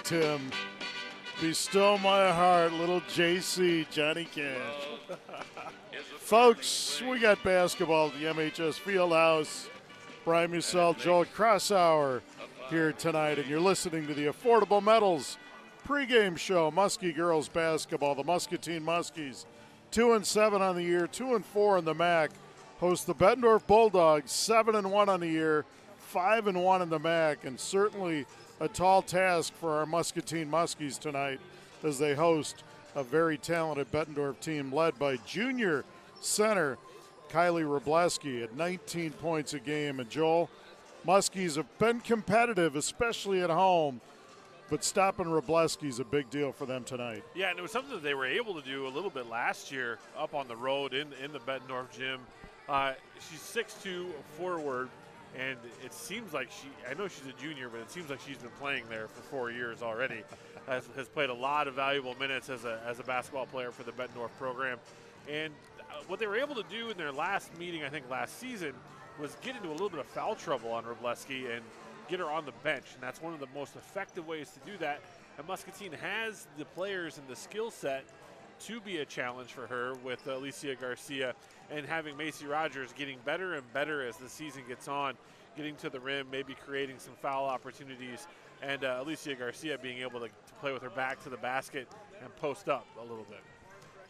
Tim. Be still my heart, little JC, Johnny Cash. Folks, we got basketball at the MHS Fieldhouse. Brian Musell, Joel Crosshour here tonight, and you're listening to the Affordable Metals pregame show. Muskie girls basketball, the Muscatine Muskies, 2-7 on the year, 2-4 in the MAC. Host the Bettendorf Bulldogs, 7-1 on the year, 5-1 in the MAC, and certainly a tall task for our Muscatine Muskies tonight as they host a very talented Bettendorf team led by junior center Kylie Robleski at 19 points a game. And Joel, Muskies have been competitive, especially at home, but stopping Robleski is a big deal for them tonight. Yeah, and it was something that they were able to do a little bit last year up on the road in the Bettendorf gym. She's 6'2", forward, and it seems like I know she's a junior, but it seems like she's been playing there for 4 years already. Has played a lot of valuable minutes as a basketball player for the Bettendorf program. And what they were able to do in their last meeting, I think last season, was get into a little bit of foul trouble on Robleski and get her on the bench. And that's one of the most effective ways to do that. And Muscatine has the players and the skill set to be a challenge for her with Alicia Garcia, and having Macy Rogers getting better and better as the season gets on, getting to the rim, maybe creating some foul opportunities, and Alicia Garcia being able to play with her back to the basket and post up a little bit.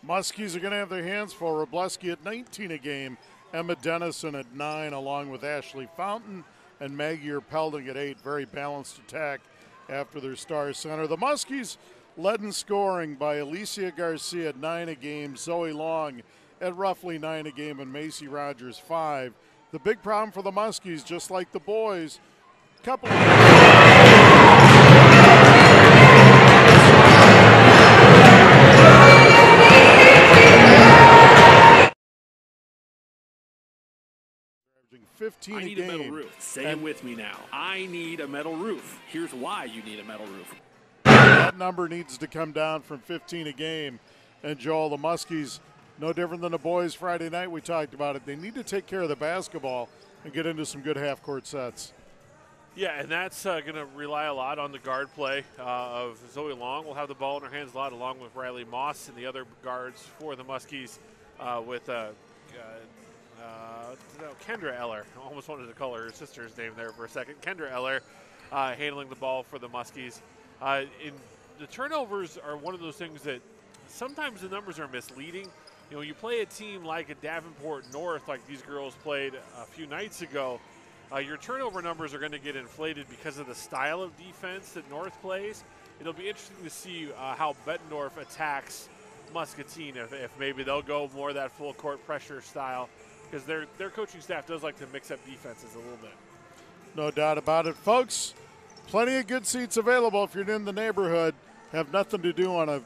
Muskies are going to have their hands full. Robleski at 19 a game, Emma Dennison at 9, along with Ashley Fountain and Maggie Erpelding at 8. Very balanced attack after their star center. The Muskies led in scoring by Alicia Garcia at 9 a game, Zoe Long at roughly 9 a game, and Macy Rogers 5. The big problem for the Muskies, just like the boys, couple of 15 I need a metal roof. Say it with me now. I need a metal roof. Here's why you need a metal roof. That number needs to come down from 15 a game. And Joel, the Muskies, no different than the boys Friday night, we talked about it. They need to take care of the basketball and get into some good half-court sets. Yeah, and that's going to rely a lot on the guard play of Zoe Long. Will have the ball in her hands a lot, along with Riley Moss and the other guards for the Muskies with Kendra Eller. I almost wanted to call her sister's name there for a second. Kendra Eller handling the ball for the Muskies. In the turnovers are one of those things that sometimes the numbers are misleading. You know, you play a team like a Davenport North, like these girls played a few nights ago, your turnover numbers are going to get inflated because of the style of defense that North plays. It'll be interesting to see how Bettendorf attacks Muscatine, if maybe they'll go more that full court pressure style, because their coaching staff does like to mix up defenses a little bit. No doubt about it. Folks, plenty of good seats available if you're in the neighborhood. Have nothing to do on a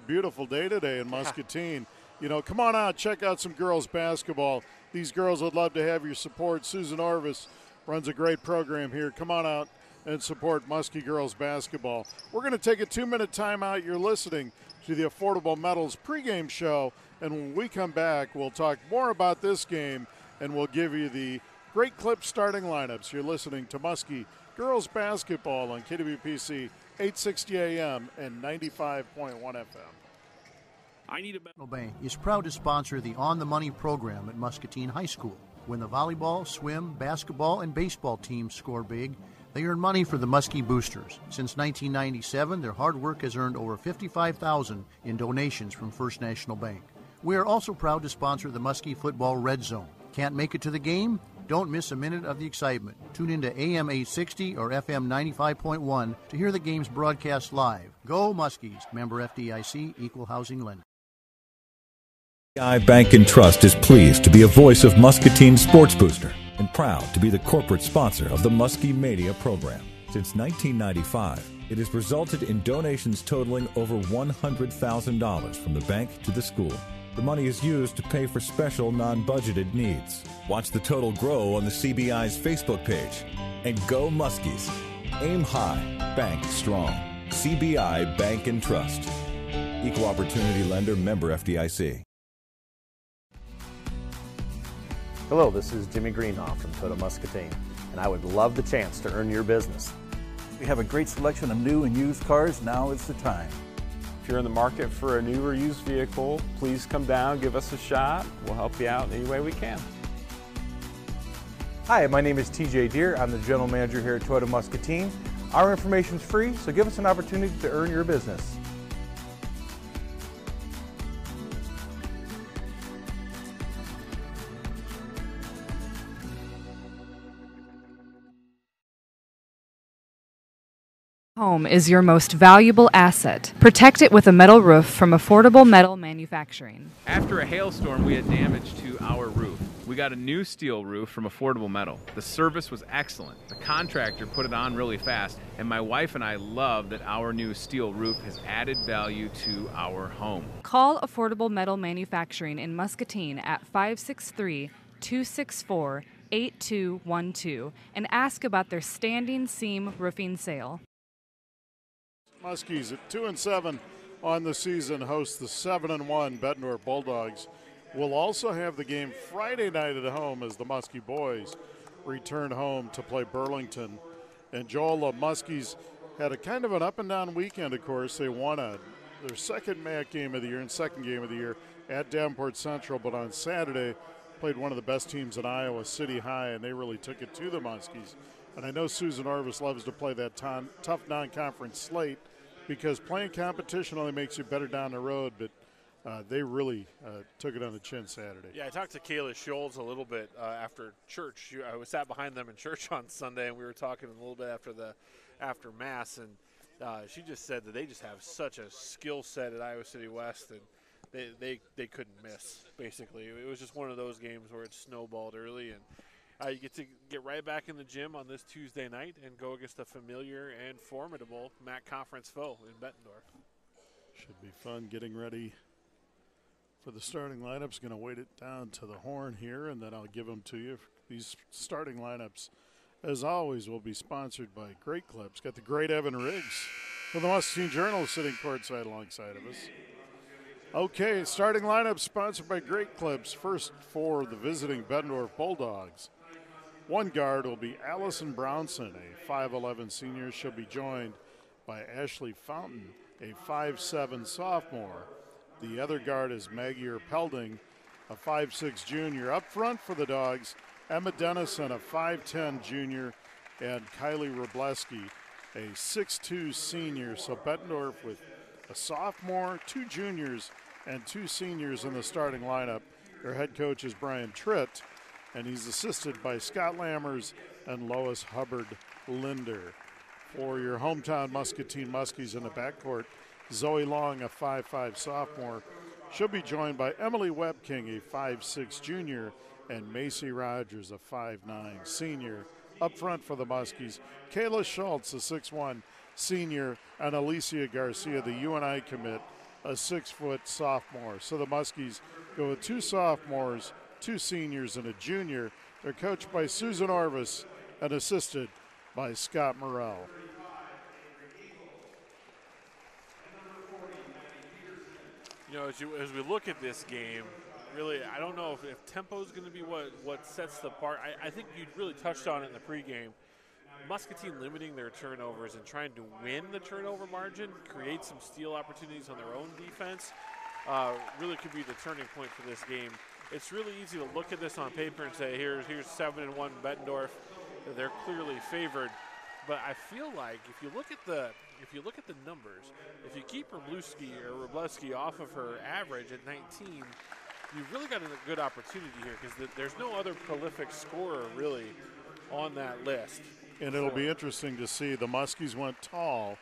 beautiful day today in Muscatine. You know, come on out, check out some girls basketball. These girls would love to have your support. Susan Orvis runs a great program here. Come on out and support Muskie girls basketball. We're going to take a 2-minute timeout. You're listening to the Affordable Metals pregame show, and when we come back, we'll talk more about this game, and we'll give you the great clip starting lineups. You're listening to Muskie girls basketball on KWPC 860 AM and 95.1 FM. I need a National Bank is proud to sponsor the On the Money program at Muscatine High School. When the volleyball, swim, basketball, and baseball teams score big, they earn money for the Muskie Boosters. Since 1997, their hard work has earned over $55,000 in donations from First National Bank. We are also proud to sponsor the Muskie Football Red Zone. Can't make it to the game? Don't miss a minute of the excitement. Tune into AM 860 or FM 95.1 to hear the games broadcast live. Go Muskies. Member FDIC, Equal Housing Lender. SBI Bank and Trust is pleased to be a voice of Muscatine Sports Booster and proud to be the corporate sponsor of the Muskie Mania program. Since 1995, it has resulted in donations totaling over $100,000 from the bank to the school. The money is used to pay for special non-budgeted needs. Watch the total grow on the CBI's Facebook page. And go Muskies. Aim high, bank strong. CBI Bank and Trust. Equal Opportunity Lender, member FDIC. Hello, this is Jimmy Greenhoff from Toda Muscatine, and I would love the chance to earn your business. We have a great selection of new and used cars. Now is the time. If you're in the market for a new or used vehicle, please come down, give us a shot. We'll help you out in any way we can. Hi, my name is TJ Deere. I'm the General Manager here at Toyota Muscatine. Our information is free, so give us an opportunity to earn your business. Home is your most valuable asset. Protect it with a metal roof from Affordable Metal Manufacturing. After a hailstorm, we had damage to our roof. We got a new steel roof from Affordable Metal. The service was excellent. The contractor put it on really fast, and my wife and I love that our new steel roof has added value to our home. Call Affordable Metal Manufacturing in Muscatine at 563-264-8212 and ask about their standing seam roofing sale. Muskies at 2-7 on the season host the 7-1 Bettendorf Bulldogs. We'll also have the game Friday night at home as the Muskie boys return home to play Burlington. And Joel, Muskies had a kind of an up and down weekend, of course. They won their second MAC game of the year and second game of the year at Davenport Central, but on Saturday played one of the best teams in Iowa, City High, and they really took it to the Muskies. And I know Susan Orvis loves to play that tough non-conference slate because playing competition only makes you better down the road, but they really took it on the chin Saturday. Yeah, I talked to Kayla Schultz a little bit after church. I sat behind them in church on Sunday, and we were talking a little bit after Mass, and she just said that they just have such a skill set at Iowa City West, and they couldn't miss, basically. It was just one of those games where it snowballed early, and you get to get right back in the gym on this Tuesday night and go against a familiar and formidable MAC conference foe in Bettendorf. Should be fun getting ready for the starting lineups. Going to weight it down to the horn here, and then I'll give them to you. These starting lineups, as always, will be sponsored by Great Clips. Got the great Evan Riggs from the Muscatine Journal sitting courtside alongside of us. Okay, starting lineup sponsored by Great Clips. First for the visiting Bettendorf Bulldogs. One guard will be Allison Brownson, a 5'11 senior. She'll be joined by Ashley Fountain, a 5'7 sophomore. The other guard is Maggie Erpelding, a 5'6 junior. Up front for the Dogs, Emma Dennison, a 5'10 junior, and Kylie Robleski, a 6'2 senior. So Bettendorf with a sophomore, two juniors, and two seniors in the starting lineup. Their head coach is Brian Tritt, and he's assisted by Scott Lammers and Lois Hubbard-Linder. For your hometown Muscatine Muskies in the backcourt, Zoe Long, a 5'5 sophomore. She'll be joined by Emily Webking, a 5'6 junior, and Macy Rogers, a 5'9 senior. Up front for the Muskies, Kayla Schultz, a 6'1 senior, and Alicia Garcia, the UNI commit, a 6-foot sophomore. So the Muskies go with two sophomores, two seniors, and a junior. They're coached by Susan Orvis and assisted by Scott Morrell. You know, as we look at this game, really, I don't know if tempo is going to be what sets the part. I think you really touched on it in the pregame. Muscatine limiting their turnovers and trying to win the turnover margin, create some steal opportunities on their own defense, really could be the turning point for this game. It's really easy to look at this on paper and say, here's 7-1 Bettendorf. They're clearly favored. But I feel like if you look at the numbers, if you keep Robleski off of her average at 19, you've really got a good opportunity here because there's no other prolific scorer really on that list. And it'll be interesting to see. The Muskies went tall,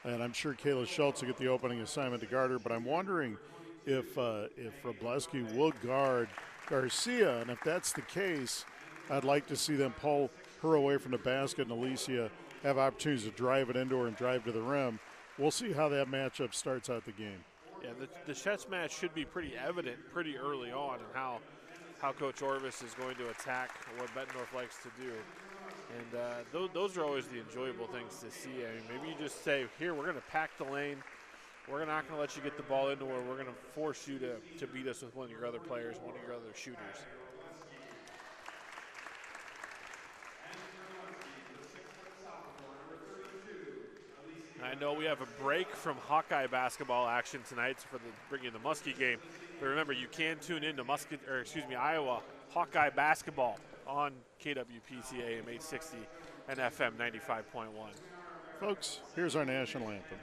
and I'm sure Kayla Schultz will get the opening assignment to guard her, but I'm wondering if Robleski will guard Garcia, and if that's the case, I'd like to see them pull her away from the basket and Alicia have opportunities to drive it into her and drive to the rim. We'll see how that matchup starts out the game. Yeah, the chess match should be pretty evident pretty early on in how Coach Orvis is going to attack what Bettendorf likes to do. And those are always the enjoyable things to see. I mean, maybe you just say, here, we're going to pack the lane. We're not going to let you get the ball into her. We're going to force you to beat us with one of your other players, one of your other shooters. I know we have a break from Hawkeye basketball action tonight for bringing the Muskie game. But remember, you can tune in to Iowa Hawkeye basketball on KWPC AM 860 and FM 95.1. Folks, here's our national anthem.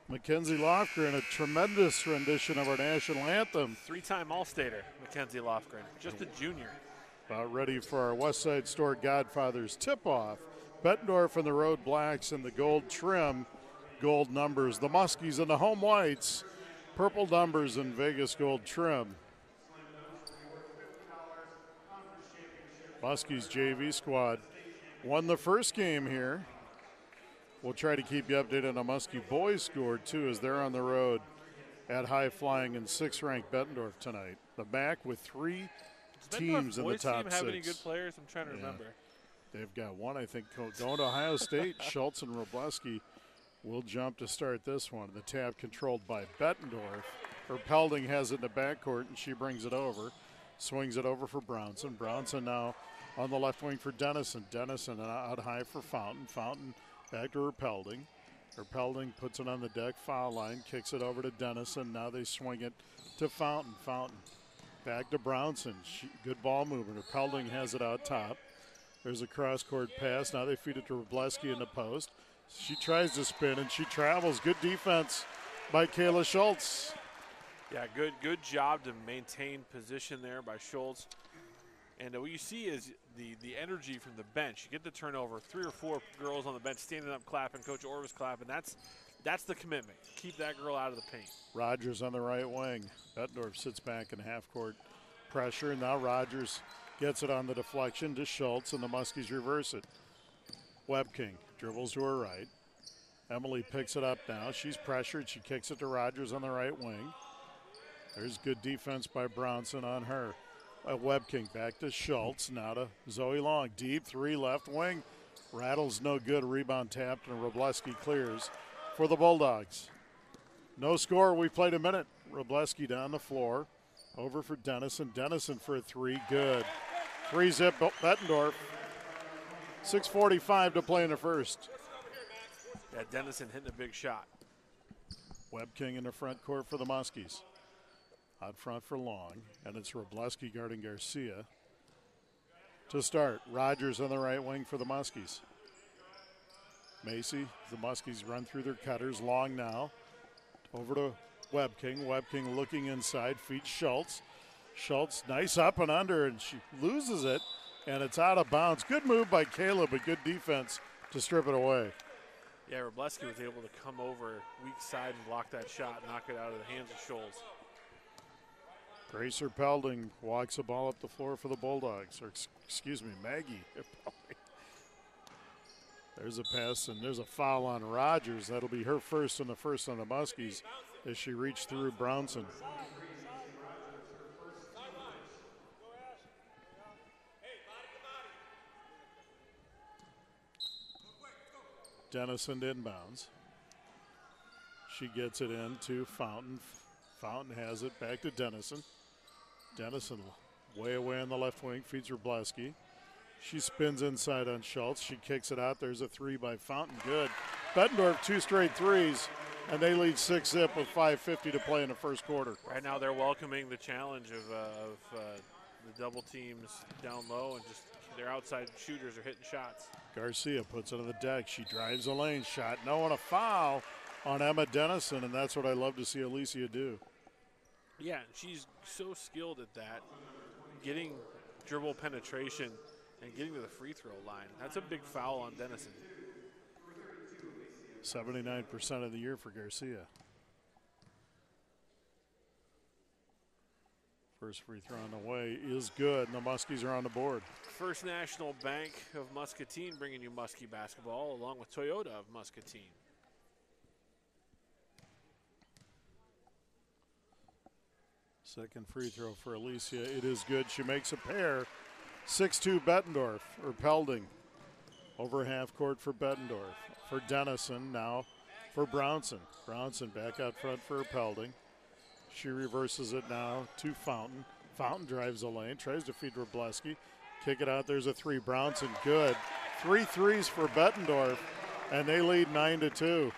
Mackenzie Lofgren, a tremendous rendition of our national anthem. Three-time All-Stater, Mackenzie Lofgren, just a junior. About ready for our West Side Store Godfathers tip-off. Bettendorf and the Road Blacks in the gold trim, gold numbers. The Muskies in the home whites, purple numbers and Vegas gold trim. Muskies JV squad won the first game here. We'll try to keep you updated on a Muskie boys score, too, as they're on the road at high-flying and 6th-ranked Bettendorf tonight. The MAC with 3 teams in the top 6. Have any good players? I'm trying to remember. They've got one, I think, going to Ohio State. Schultz and Robleski will jump to start this one. The tap controlled by Bettendorf. Pelding has it in the backcourt, and she brings it over. Swings it over for Brownson. Brownson now on the left wing for Dennison. Dennison out high for Fountain. Fountain back to Herpelding. Herpelding puts it on the deck, foul line, kicks it over to Dennison. Now they swing it to Fountain. Fountain back to Brownson. Good ball movement. Herpelding has it out top. There's a cross-court pass. Now they feed it to Robleski in the post. She tries to spin, and she travels. Good defense by Kayla Schultz. Yeah, good job to maintain position there by Schultz. And what you see is the energy from the bench. You get the turnover, 3 or 4 girls on the bench standing up clapping, Coach Orvis clapping. That's the commitment. Keep that girl out of the paint. Rogers on the right wing. Bettendorf sits back in half-court pressure. Now Rogers gets it on the deflection to Schultz, and the Muskies reverse it. Webking dribbles to her right. Emily picks it up now. She's pressured. She kicks it to Rogers on the right wing. There's good defense by Brownson on her. Webking back to Schultz. Now to Zoe Long. Deep 3 left wing. Rattles no good. Rebound tapped, and Robleski clears for the Bulldogs. No score. We played a minute. Robleski down the floor. Over for Dennison. Dennison for a 3. Good. 3-zip Bettendorf. 6:45 to play in the first. Yeah, Dennison hitting a big shot. Webking in the front court for the Muskies. Out front for Long, and it's Robleski guarding Garcia. To start, Rogers on the right wing for the Muskies. Macy, the Muskies run through their cutters. Long now, over to Webking. Webking looking inside, feeds Schultz. Schultz, nice up and under, and she loses it, and it's out of bounds. Good move by Caleb, but good defense to strip it away. Yeah, Robleski was able to come over weak side and block that shot and knock it out of the hands of Schultz. Grace Herpelding walks the ball up the floor for the Bulldogs. Or excuse me, Maggie. There's a pass, and there's a foul on Rogers. That'll be her first and the first on the Muskies as she reached through Brownson. Dennison inbounds. She gets it in to Fountain. Fountain has it back to Dennison. Dennison way away on the left wing, feeds Wroblewski. She spins inside on Schultz. She kicks it out. There's a three by Fountain. Good. Bettendorf 2 straight threes, and they lead 6-zip with 5:50 to play in the first quarter. Right now they're welcoming the challenge of the double teams down low, and just their outside shooters are hitting shots. Garcia puts it on the deck. She drives the lane. Shot no, and a foul on Emma Dennison, and that's what I love to see Alicia do. Yeah, she's so skilled at that, getting dribble penetration and getting to the free throw line. That's a big foul on Dennison. 79% of the year for Garcia. First free throw on the way is good, and the Muskies are on the board. First National Bank of Muscatine bringing you Muskie basketball, along with Toyota of Muscatine. Second free throw for Alicia. It is good. She makes a pair. 6-2 Bettendorf, or Pelding. Over half court for Bettendorf. For Dennison, now for Brownson. Brownson back out front for Pelding. She reverses it now to Fountain. Fountain drives the lane, tries to feed Wroblewski. Kick it out, there's a three. Brownson, good. 3 threes for Bettendorf, and they lead 9-2.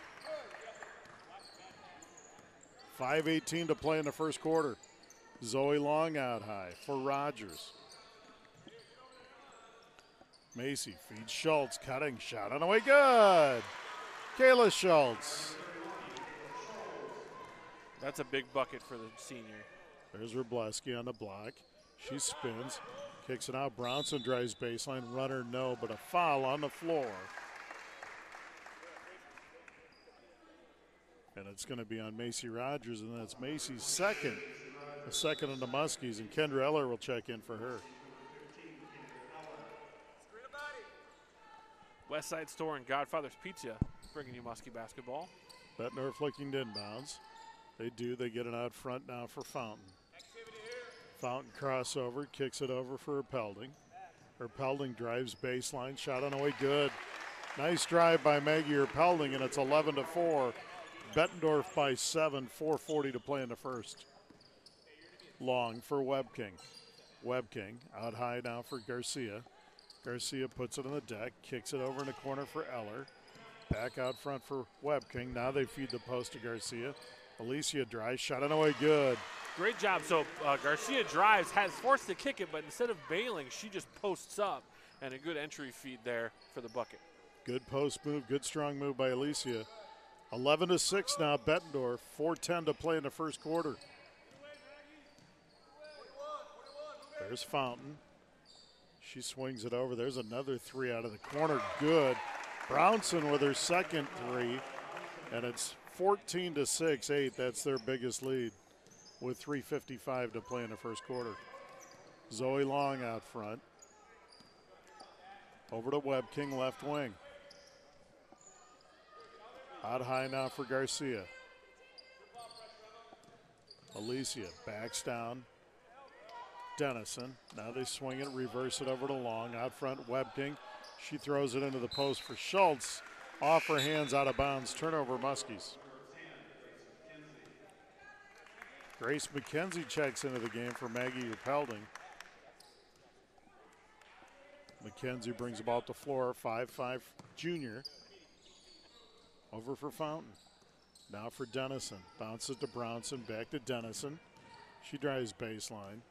5:18 to play in the first quarter. Zoe Long out high for Rogers. Macy feeds Schultz, cutting shot on the way, good. Kayla Schultz. That's a big bucket for the senior. There's Wroblewski on the block. She spins, kicks it out. Brownson drives baseline, runner no, but a foul on the floor. And it's going to be on Macy Rogers, and that's Macy's second. A second on the Muskies, and Kendra Eller will check in for her. West Side Store and Godfather's Pizza bringing you Muskie basketball. Bettendorf looking to inbounds. They do. They get it out front now for Fountain. Fountain crossover, kicks it over for Pelding. Pelding drives baseline, shot on the way, good. Nice drive by Maggie Pelding, and it's 11-4. Bettendorf by 7, 4:40 to play in the first. Long for Webking. Webking out high now for Garcia. Garcia puts it on the deck, kicks it over in the corner for Eller. Back out front for Webking. Now they feed the post to Garcia. Alicia drives, shot on the way, good. Great job. So Garcia drives, has forced to kick it, but instead of bailing, she just posts up, and a good entry feed there for the bucket. Good post move, good strong move by Alicia. 11-6 now, Bettendorf. 4:10 to play in the first quarter. There's Fountain. She swings it over. There's another three out of the corner. Good. Brownson with her second three, and it's 14-6, 8. That's their biggest lead with 3:55 to play in the first quarter. Zoe Long out front. Over to Webking, left wing. Out high now for Garcia. Alicia backs down. Dennison. Now they swing it, reverse it over to Long. Out front, Webking. She throws it into the post for Schultz. Off her hands, out of bounds. Turnover, Muskies. Grace McKenzie checks into the game for Maggie Pelding. McKenzie brings the ball to the floor. 5'5" junior. Over for Fountain. Now for Dennison. Bounces to Brownson. Back to Dennison. She drives baseline.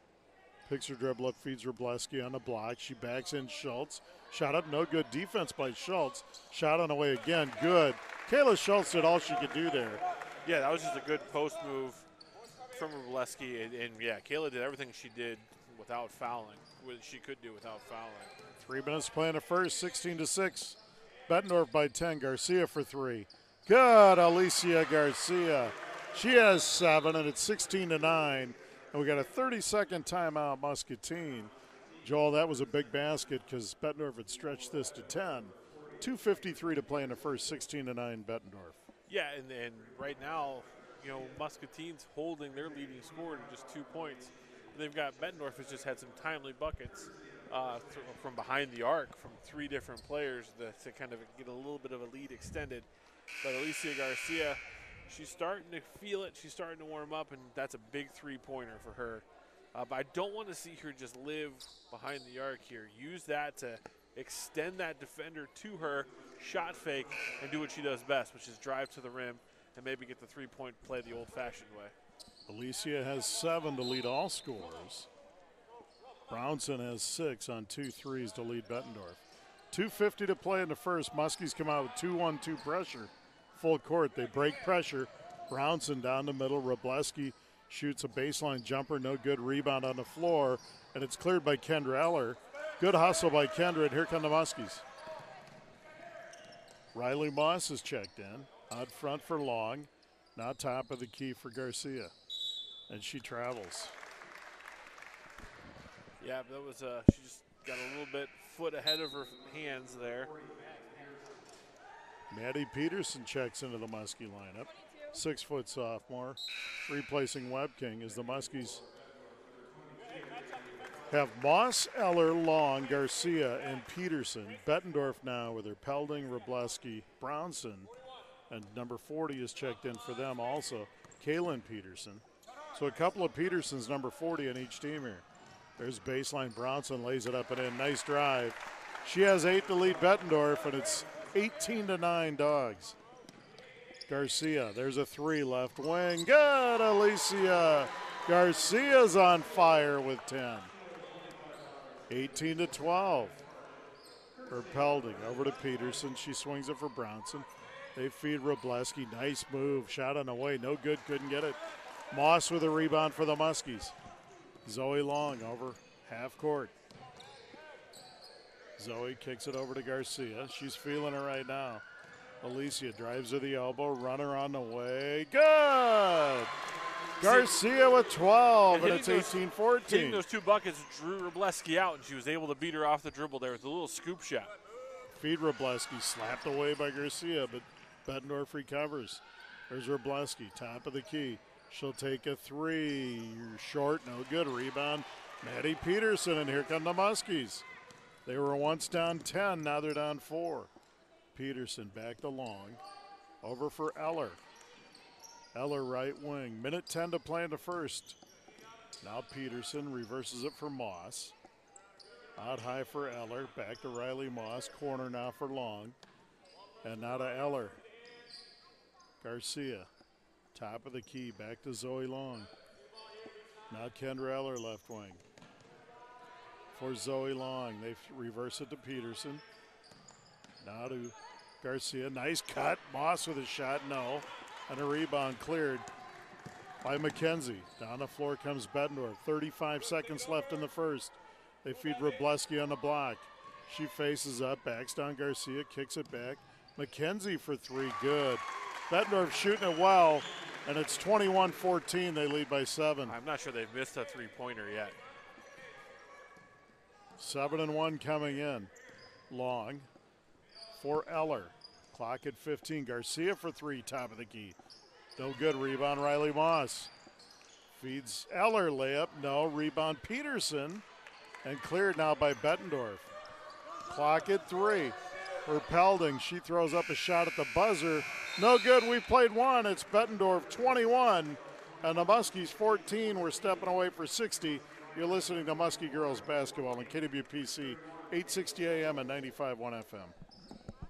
Picks her dribble up, feeds Wroblewski on the block. She backs in Schultz. Shot up, no good. Defense by Schultz. Shot on the way again, good. Kayla Schultz did all she could do there. Yeah, that was just a good post move from Wroblewski. And yeah, Kayla did everything she did without fouling, what she could do without fouling. 3 minutes to play in the first, 16-6. Bettendorf by 10. Garcia for three. Good, Alicia Garcia. She has 7, and it's 16-9. And we got a 30-second timeout, Muscatine. Joel, that was a big basket because Bettendorf had stretched this to 10. 2:53 to play in the first, 16-9 Bettendorf. Yeah, and right now, you know, Muscatine's holding their leading score to just 2 points. And they've got Bettendorf has just had some timely buckets from behind the arc from 3 different players to kind of get a little bit of a lead extended. But Alicia Garcia She's starting to feel it. She's starting to warm up, and that's a big three-pointer for her. But I don't want to see her just live behind the arc here. Use that to extend that defender to her, shot fake, and do what she does best, which is drive to the rim and maybe get the three-point play the old-fashioned way. Alicia has 7 to lead all scorers. Brownson has 6 on 2 threes to lead Bettendorf. 2:50 to play in the first. Muskies come out with 2-1-2 pressure. Full court, they break pressure. Brownson down the middle. Robleski shoots a baseline jumper, no good. Rebound on the floor, and it's cleared by Kendra Eller. Good hustle by Kendra, and here come the Muskies. Riley Moss is checked in. Out front for Long. Now top of the key for Garcia. And she travels. Yeah, that was she just got a little bit foot ahead of her hands there. Maddie Peterson checks into the Muskie lineup. 6-foot sophomore, replacing Webb King as the Muskies have Moss, Eller, Long, Garcia, and Peterson. Bettendorf now with her Pelding, Robleski, Brownson, and number 40 is checked in for them also, Kaylin Peterson. So a couple of Petersons, number 40 on each team here. There's baseline. Brownson lays it up and in. Nice drive. She has 8 to lead Bettendorf, and it's 18-9 Dogs. Garcia, there's a 3 left wing. Good, Alicia. Garcia's on fire with 10. 18-12. For Pelding, over to Peterson. She swings it for Brownson. They feed Robleski. Nice move. Shot on the way. No good. Couldn't get it. Moss with a rebound for the Muskies. Zoe Long over half court. Zoe kicks it over to Garcia. She's feeling it right now. Alicia drives to the elbow. Runner on the way. Good! Garcia with 12, and it's 18-14. Hitting those 2 buckets drew Robleski out, and she was able to beat her off the dribble there with a little scoop shot. Feed Robleski, slapped away by Garcia, but Bettendorf recovers. There's Robleski, top of the key. She'll take a 3. Short, no good. Rebound, Maddie Peterson, and here come the Muskies. They were once down 10, now they're down 4. Peterson back to Long. Over for Eller. Eller right wing. Minute 10 to play in the first. Now Peterson reverses it for Moss. Out high for Eller. Back to Riley Moss. Corner now for Long. And now to Eller. Garcia. Top of the key. Back to Zoe Long. Now Kendra Eller left wing. For Zoe Long. They reverse it to Peterson. Now to Garcia. Nice cut. Moss with a shot. No. And a rebound cleared by McKenzie. Down the floor comes Bettendorf. 35 seconds left in the first. They feed Robleski on the block. She faces up, backs down Garcia, kicks it back. McKenzie for 3, good. Bettendorf shooting it well, and it's 21-14. They lead by 7. I'm not sure they've missed a three-pointer yet. 7-1 coming in. Long for Eller. Clock at 15. Garcia for 3, top of the key. No good. Rebound, Riley Moss. Feeds Eller, layup. No. Rebound, Peterson. And cleared now by Bettendorf. Clock at 3. For Pelding. She throws up a shot at the buzzer. No good. We played 1. It's Bettendorf 21. And the Muskies 14. We're stepping away for 60. You're listening to Muskie Girls Basketball on KWPC 860 AM and 95.1 FM.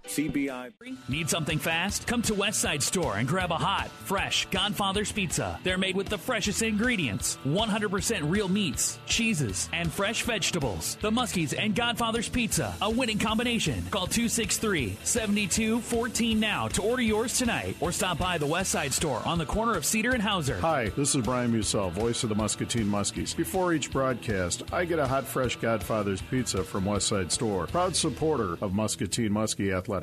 CBI. Need something fast? Come to Westside Store and grab a hot, fresh Godfather's Pizza. They're made with the freshest ingredients, 100% real meats, cheeses, and fresh vegetables. The Muskies and Godfather's Pizza, a winning combination. Call 263-7214 now to order yours tonight, or stop by the Westside Store on the corner of Cedar and Hauser. Hi, this is Brian Musell, voice of the Muscatine Muskies. Before each broadcast, I get a hot, fresh Godfather's Pizza from Westside Store, proud supporter of Muscatine Muskie Athletics.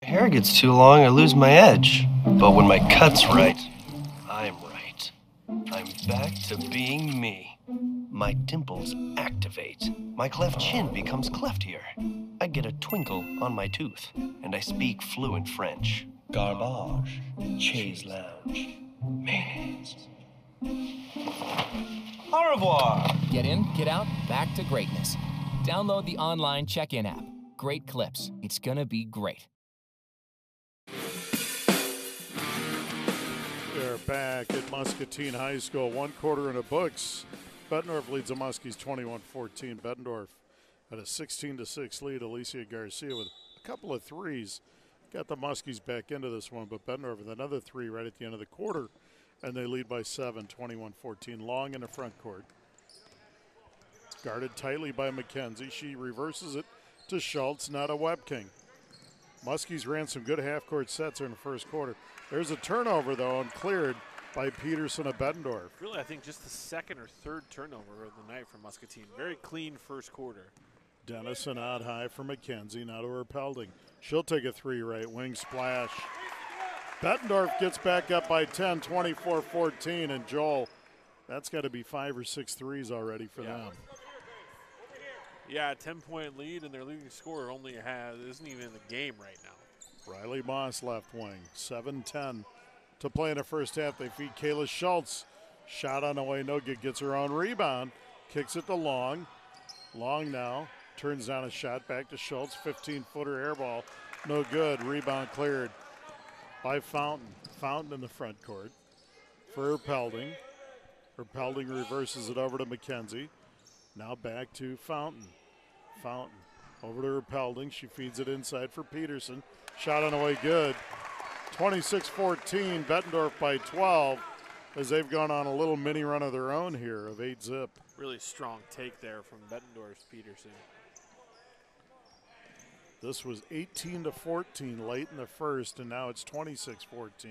Hair gets too long, I lose my edge. But when my cut's right, I'm right. I'm back to being me. My dimples activate. My cleft chin becomes cleftier. I get a twinkle on my tooth, and I speak fluent French. Garbage, chaise lounge, mayonnaise. Au revoir! Get in, get out, back to greatness. Download the online check-in app. Great clips. It's gonna be great. back at Muscatine High School. 1 quarter in the books. Bettendorf leads the Muskies 21-14. Bettendorf had a 16-6 lead. Alicia Garcia with a couple of threes got the Muskies back into this one, but Bettendorf with another 3 right at the end of the quarter, and they lead by 7, 21-14. Long in the front court. Guarded tightly by McKenzie. She reverses it to Schultz, not a Webking. Muskies ran some good half-court sets in the first quarter. There's a turnover, though, and cleared by Peterson of Bettendorf. Really, I think just the second or third turnover of the night for Muscatine. Very clean first quarter. Dennison out high for McKenzie, now to her Pelding. She'll take a 3 right wing splash. Bettendorf gets back up by 10, 24-14, and Joel, that's got to be 5 or 6 threes already for them. Yeah, a 10-point lead, and their leading scorer isn't even in the game right now. Riley Moss left wing, 7-10 to play in the first half. They feed Kayla Schultz. Shot on the way, no good. Gets her own rebound, kicks it to Long. Long now turns down a shot, back to Schultz. 15-footer air ball, no good. Rebound cleared by Fountain. Fountain in the front court for Pelding. Pelding reverses it over to McKenzie. Now back to Fountain. Fountain over to her Pelding. She feeds it inside for Peterson. Shot on the way, good. 26-14, Bettendorf by 12 as they've gone on a little mini run of their own here of 8-zip. Really strong take there from Bettendorf's Peterson. This was 18-14 late in the first, and now it's 26-14.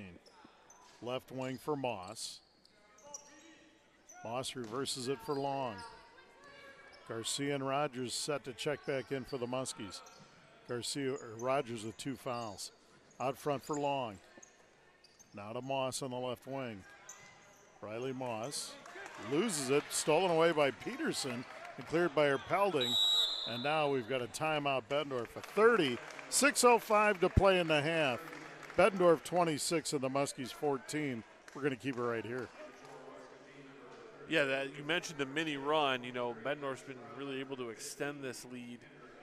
Left wing for Moss. Moss reverses it for Long. Garcia and Rogers set to check back in for the Muskies. Rogers with 2 fouls. Out front for Long. Now to Moss on the left wing. Riley Moss loses it, stolen away by Peterson and cleared by her Pelding. And now we've got a timeout, Bettendorf for 30. 6:05 to play in the half. Bettendorf 26 and the Muskies 14. We're going to keep it right here. Yeah, you mentioned the mini run. You know, Bettendorf's been really able to extend this lead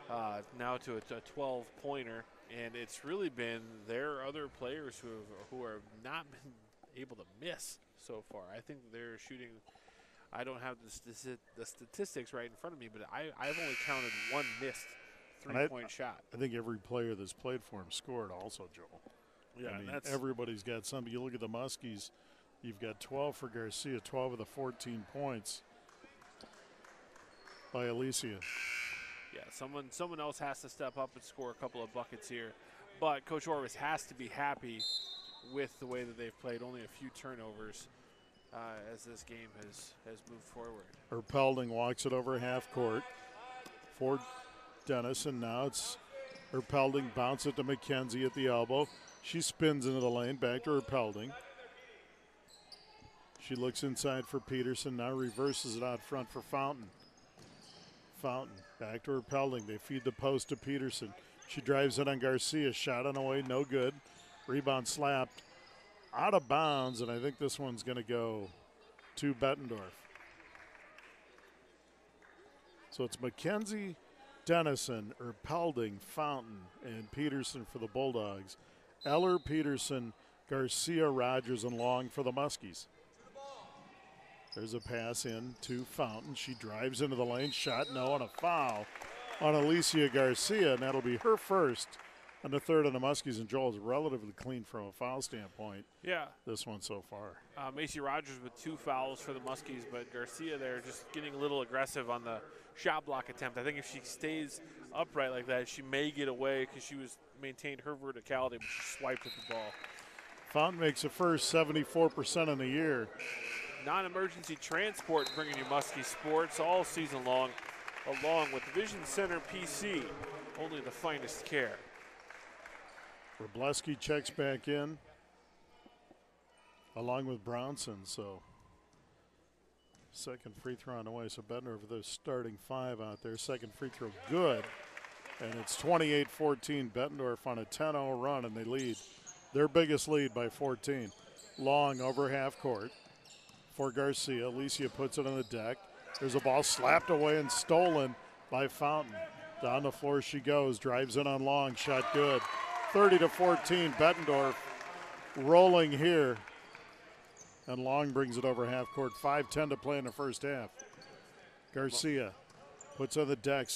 now to a 12-pointer, and it's really been their other players who have not been able to miss so far. I think they're shooting. I don't have the statistics right in front of me, but I've only counted 1 missed 3-point shot. I think every player that's played for him scored also, Joel. Yeah, I mean, everybody's got something. You look at the Muskies. You've got 12 for Garcia, 12 of the 14 points by Alicia. Yeah, someone else has to step up and score a couple of buckets here. But Coach Orvis has to be happy with the way that they've played. Only a few turnovers as this game has moved forward. Erpelding walks it over half court for Dennison. Now it's Erpelding, bounce it to McKenzie at the elbow. She spins into the lane, back to Erpelding. She looks inside for Peterson, now reverses it out front for Fountain. Fountain, back to Erpelding. They feed the post to Peterson. She drives it on Garcia, shot on the way, no good. Rebound slapped out of bounds, and I think this one's going to go to Bettendorf. So it's McKenzie, Dennison, Erpelding, Fountain, and Peterson for the Bulldogs. Eller, Peterson, Garcia, Rogers, and Long for the Muskies. There's a pass in to Fountain. She drives into the lane. Shot, no, and a foul on Alicia Garcia, and that'll be her first and the third on the Muskies. And Joel's relatively clean from a foul standpoint. Yeah. This one so far. Macy Rogers with 2 fouls for the Muskies, but Garcia there just getting a little aggressive on the shot block attempt. I think if she stays upright like that, she may get away because she maintained her verticality, but she swiped at the ball. Fountain makes the first 74% in the year. Non-emergency transport bringing you Muskie sports all season long, along with Vision Center PC, only the finest care. Wroblewski checks back in, along with Brownson. So second free throw on the way. So Bettendorf with their starting 5 out there. Second free throw good, and it's 28-14. Bettendorf on a 10-0 run, and they lead their biggest lead by 14. Long over half court for Garcia. Alicia puts it on the deck. There's a ball slapped away and stolen by Fountain. Down the floor she goes, drives in on Long, shot good. 30-14, Bettendorf rolling here And Long brings it over half court. 5:10 to play in the first half. Garcia puts on the deck,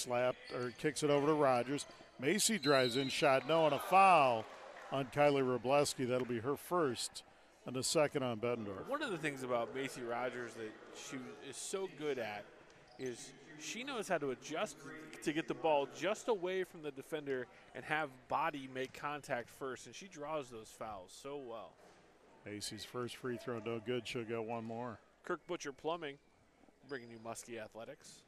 kicks it over to Rogers. Macy drives in, shot no, and a foul on Kylie Robleski. That'll be her first, and the second on Bettendorf. One of the things about Macy Rogers that she is so good at is she knows how to adjust to get the ball just away from the defender and have body make contact first, and she draws those fouls so well. Macy's first free throw, no good. She'll get one more. Kirk Butcher Plumbing, bringing you Muskie Athletics.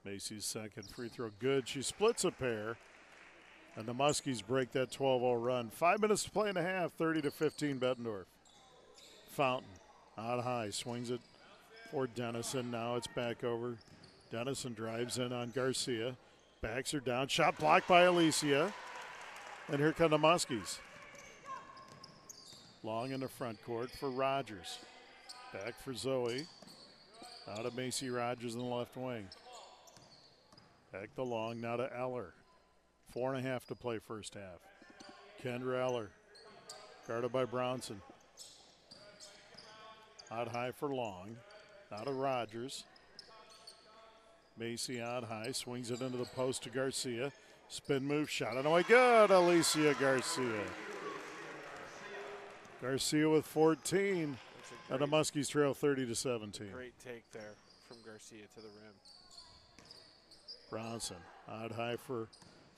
Macy's second free throw, good. She splits a pair, and the Muskies break that 12-0 run. 5 minutes to play in a half, 30-15 Bettendorf. Fountain out high, swings it for Dennison. Now it's back over. Dennison drives in on Garcia, backs her down. Shot blocked by Alicia. And here come the Muskies. Long in the front court for Rogers. Back for Zoe. Out of Macy Rogers in the left wing. Back to Long, now to Eller. 4.5 to play first half. Kendra Eller, guarded by Brownson. Out high for Long. Now to Rogers. Macy out high, swings it into the post to Garcia. Spin move, shot it away, good, Alicia Garcia. Garcia with 14, and the Muskies trail 30-17. Great take there from Garcia to the rim. Bronson out high for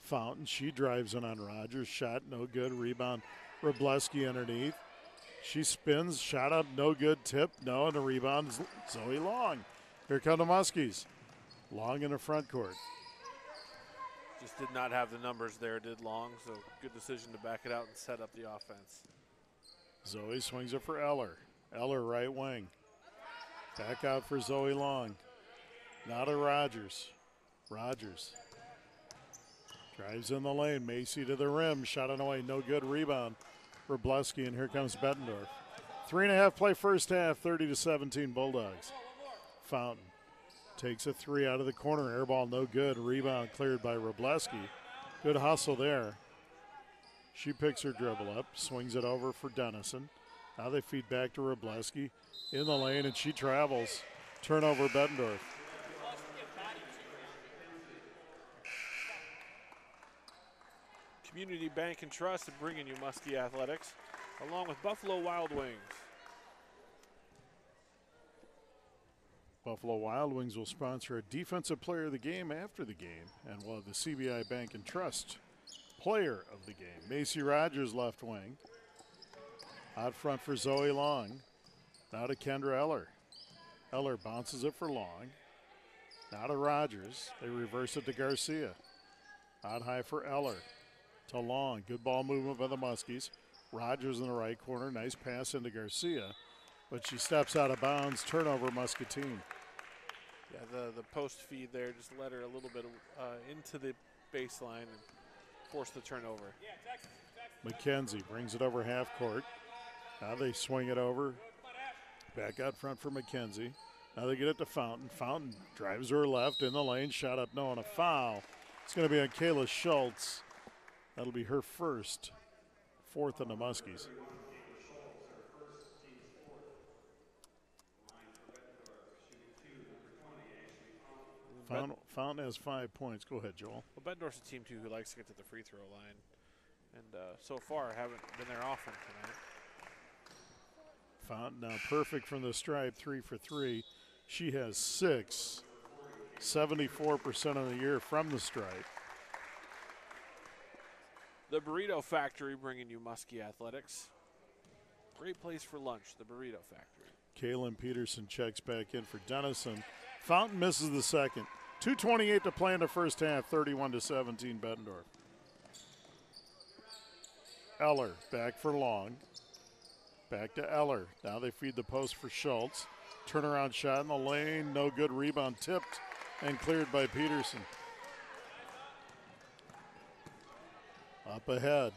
Fountain. She drives in on Rogers. Shot no good. Rebound. Robleski underneath. She spins. Shot up no good. Tip no. And the rebound is Zoe Long. Here come the Muskies. Long in the front court. Just did not have the numbers there, did Long, so good decision to back it out and set up the offense. Zoe swings it for Eller. Eller right wing. Back out for Zoe Long. Now to Rogers. Rogers drives in the lane. Macy to the rim. Shot it away. No good. Rebound. Robleski, and here comes Bettendorf. 3.5 play first half. 30-17 Bulldogs. Fountain takes a three out of the corner. Air ball no good. Rebound cleared by Robleski. Good hustle there. She picks her dribble up. Swings it over for Dennison. Now they feed back to Robleski in the lane, and she travels. Turnover Bettendorf. Community Bank and Trust is bringing you Muskie Athletics, along with Buffalo Wild Wings. Buffalo Wild Wings will sponsor a Defensive Player of the Game after the game, and will have the CBI Bank and Trust Player of the Game. Macy Rogers left wing. Out front for Zoe Long. Now to Kendra Eller. Eller bounces it for Long. Now to Rogers. They reverse it to Garcia. Out high for Eller. To Long. Good ball movement by the Muskies. Rogers in the right corner. Nice pass into Garcia. But she steps out of bounds. Turnover Muscatine. Yeah, the post feed there just led her a little bit into the baseline and forced the turnover. McKenzie brings it over half court. Now they swing it over. Back out front for McKenzie. Now they get it to Fountain. Fountain drives her left in the lane. Shot up no, and a foul. It's going to be on Kayla Schultz. That'll be her first. Fourth on the Muskies. Fountain has 5 points. Go ahead, Joel. Well, Bettendorf's a team, too, who likes to get to the free throw line. And so far haven't been there often tonight. Fountain now perfect from the stripe, 3 for 3. She has 6. 74% of the year from the stripe. The Burrito Factory bringing you Muskie Athletics. Great place for lunch, the Burrito Factory. Kaylin Peterson checks back in for Dennison. Fountain misses the second. 2:28 to play in the first half, 31-17 Bettendorf. Eller back for Long. Back to Eller. Now they feed the post for Schultz. Turnaround shot in the lane. No good. Rebound tipped and cleared by Peterson. Up ahead.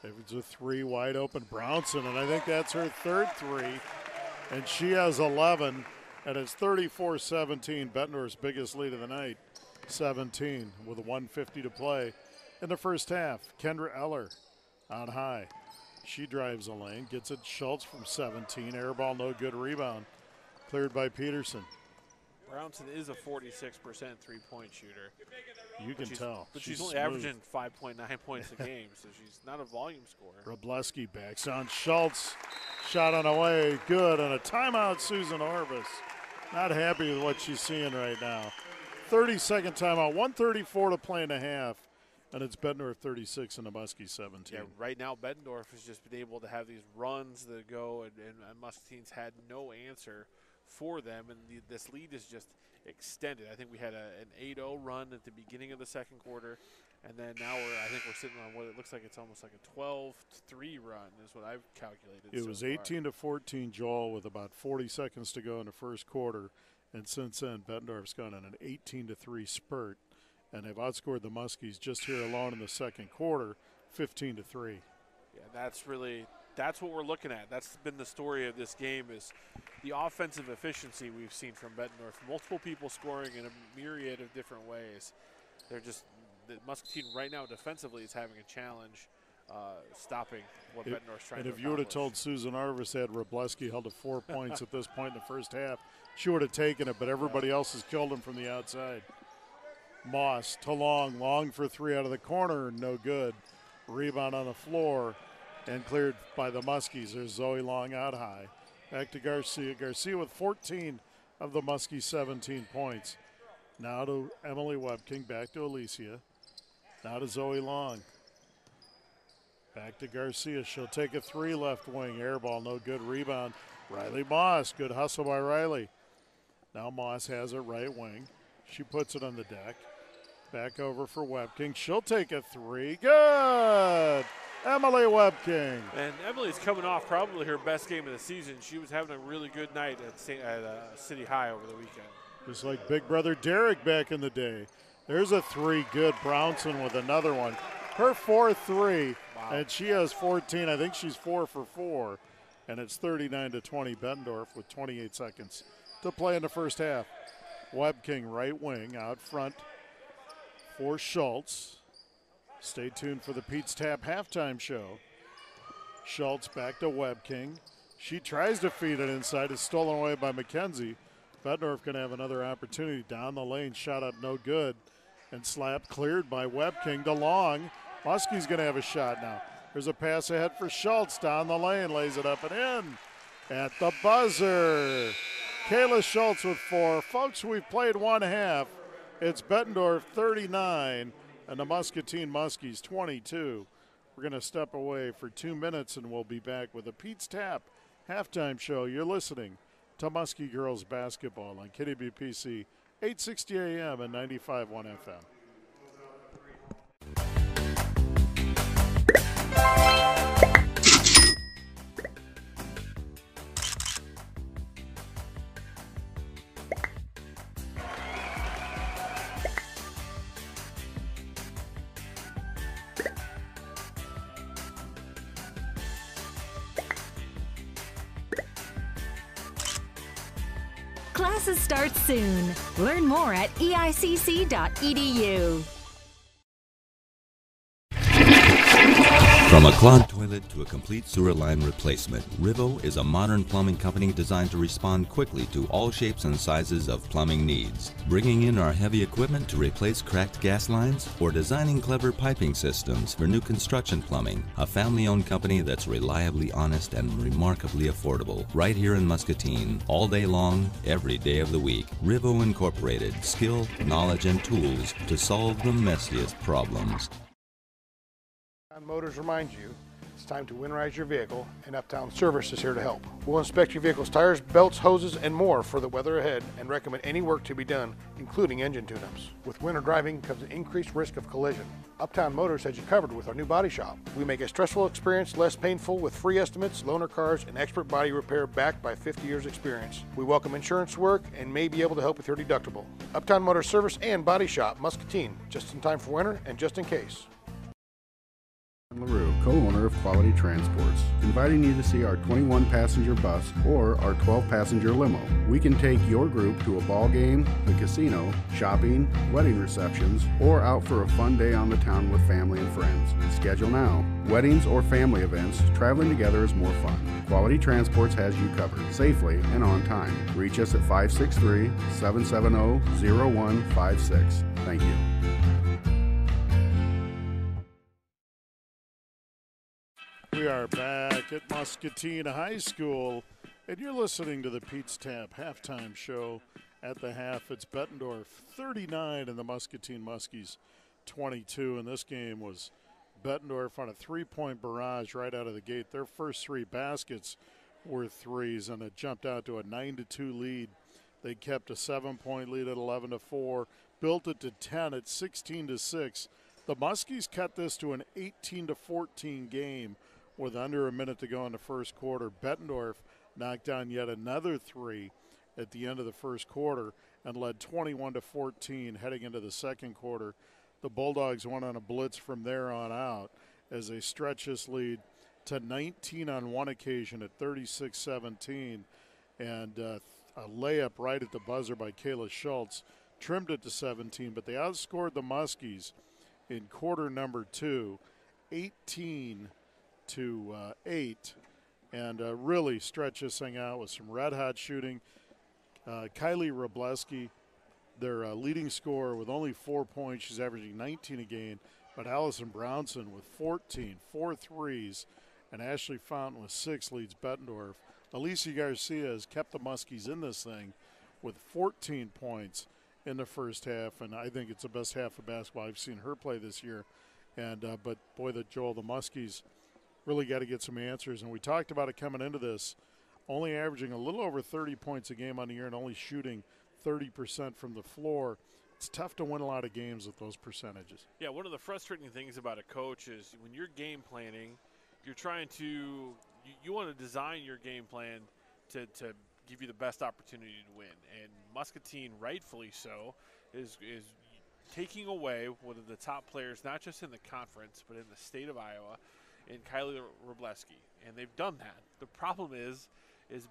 It's a three wide open. Brownson, and I think that's her third three. And she has 11. And it's 34-17, Bettendorf's biggest lead of the night. 17 with 1:50 to play in the first half. Kendra Eller out high. She drives a lane, gets it. Schultz from 17. Air ball, no good. Rebound. Cleared by Peterson. Brownson is a 46% three-point shooter. You can tell. But she's only smooth. Averaging 5.9 points a game, so she's not a volume scorer. Wrobleski backs on Schultz. Shot on the way. Good. And a timeout, Susan Orvis. Not happy with what she's seeing right now. 30-second timeout. 1:34 to play in a half. And it's Bettendorf 36 and the Muskie 17. Yeah, right now Bettendorf has just been able to have these runs that go, and Muscatine's had no answer for them, and this lead is just extended. I think we had an 8-0 run at the beginning of the second quarter, and then now I think we're sitting on what it looks like it's almost like a 12-3 run is what I've calculated. It was 18-14, Joel, with about 40 seconds to go in the first quarter, and since then Bettendorf's gone on an 18-3 spurt. And they've outscored the Muskies just here alone in the second quarter, 15-3. Yeah, that's what we're looking at. That's been the story of this game, is the offensive efficiency we've seen from Bettendorf. Multiple people scoring in a myriad of different ways. The Muscatine right now defensively is having a challenge stopping what Bettendorf's trying to accomplish. And if you would have told Susan Arvis that Wrobleski held to 4 points at this point in the first half, she would have taken it, but everybody else has killed him from the outside. Moss to Long for three out of the corner, no good. Rebound on the floor and cleared by the Muskies. There's Zoe Long out high. Back to Garcia. Garcia with 14 of the Muskies' 17 points. Now to Emily Webking, back to Alicia. Now to Zoe Long. Back to Garcia. She'll take a three left wing. Air ball, no good. Rebound. Riley Moss. Good hustle by Riley. Now Moss has it right wing. She puts it on the deck. Back over for Webking. She'll take a three. Good! Emily Webking. And Emily's coming off probably her best game of the season. She was having a really good night at City High over the weekend. Just like big brother Derek back in the day. There's a three. Good. Brownson with another one. Her 4-3, wow. And she has 14. I think she's 4 for 4. And it's 39-20 Bettendorf with 28 seconds to play in the first half. Webking right wing out front for Schultz. Stay tuned for the Pete's Tap halftime show. Schultz back to Webking. She tries to feed it inside. It's stolen away by McKenzie. Bettendorf can have another opportunity down the lane. Shot up no good. And slap cleared by Webking to Long. Muskie's going to have a shot now. There's a pass ahead for Schultz down the lane. Lays it up and in at the buzzer. Kayla Schultz with 4. Folks, we've played one half. It's Bettendorf 39 and the Muscatine Muskies 22. We're going to step away for 2 minutes and we'll be back with a Pete's Tap halftime show. You're listening to Muskie Girls Basketball on KWPC 860 AM and 95.1 FM. Classes start soon. Learn more at eicc.edu. From a clogged toilet to a complete sewer line replacement, Rivo is a modern plumbing company designed to respond quickly to all shapes and sizes of plumbing needs. Bringing in our heavy equipment to replace cracked gas lines or designing clever piping systems for new construction plumbing, a family-owned company that's reliably honest and remarkably affordable. Right here in Muscatine, all day long, every day of the week. Rivo Incorporated, skill, knowledge, and tools to solve the messiest problems. Motors reminds you it's time to winterize your vehicle, and Uptown Service is here to help. We'll inspect your vehicle's tires, belts, hoses, and more for the weather ahead and recommend any work to be done, including engine tune-ups. With winter driving comes an increased risk of collision. Uptown Motors has you covered with our new body shop. We make a stressful experience less painful with free estimates, loaner cars, and expert body repair backed by 50 years experience. We welcome insurance work and may be able to help with your deductible. Uptown Motors Service and Body Shop, Muscatine, just in time for winter and just in case. LaRue. co-owner of Quality Transports, inviting you to see our 21-passenger bus or our 12-passenger limo. We can take your group to a ball game, the casino, shopping, wedding receptions, or out for a fun day on the town with family and friends. Schedule now. Weddings or family events, traveling together is more fun. Quality Transports has you covered, safely and on time. Reach us at 563-770-0156. Thank you. We are back at Muscatine High School, and you're listening to the Pete's Tap halftime show. At the half, it's Bettendorf 39 and the Muscatine Muskies 22, and this game was Bettendorf on a three-point barrage right out of the gate. Their first three baskets were threes, and it jumped out to a 9-2 lead. They kept a 7-point lead at 11-4, built it to 10 at 16-6. The Muskies cut this to an 18-14 game with under a minute to go in the first quarter. Bettendorf knocked down yet another three at the end of the first quarter and led 21-14 heading into the second quarter. The Bulldogs went on a blitz from there on out as they stretched this lead to 19 on one occasion at 36-17, and a layup right at the buzzer by Kayla Schultz trimmed it to 17, but they outscored the Muskies in quarter number 2, 18-8, and really stretched this thing out with some red-hot shooting. Kylie Robleski, their leading scorer, with only 4 points. She's averaging 19 a game. But Allison Brownson with 14, 4 threes, and Ashley Fountain with 6 leads Bettendorf. Alicia Garcia has kept the Muskies in this thing with 14 points in the first half, and I think it's the best half of basketball I've seen her play this year. And but boy, the Muskies really got to get some answers. And we talked about it coming into this, only averaging a little over 30 points a game on the year and only shooting 30% from the floor. It's tough to win a lot of games with those percentages. Yeah, one of the frustrating things about a coach is when you're game planning, you're trying to you want to design your game plan to give you the best opportunity to win. And Muscatine, rightfully so, is taking away one of the top players, not just in the conference, but in the state of Iowa, in Kylie Robleski. And they've done that. The problem is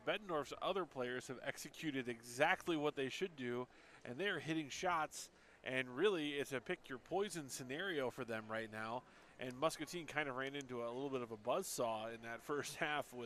Bettendorf's other players have executed exactly what they should do, and they are hitting shots, and really it's a pick-your-poison scenario for them right now. And Muscatine kind of ran into a little bit of a buzzsaw in that first half with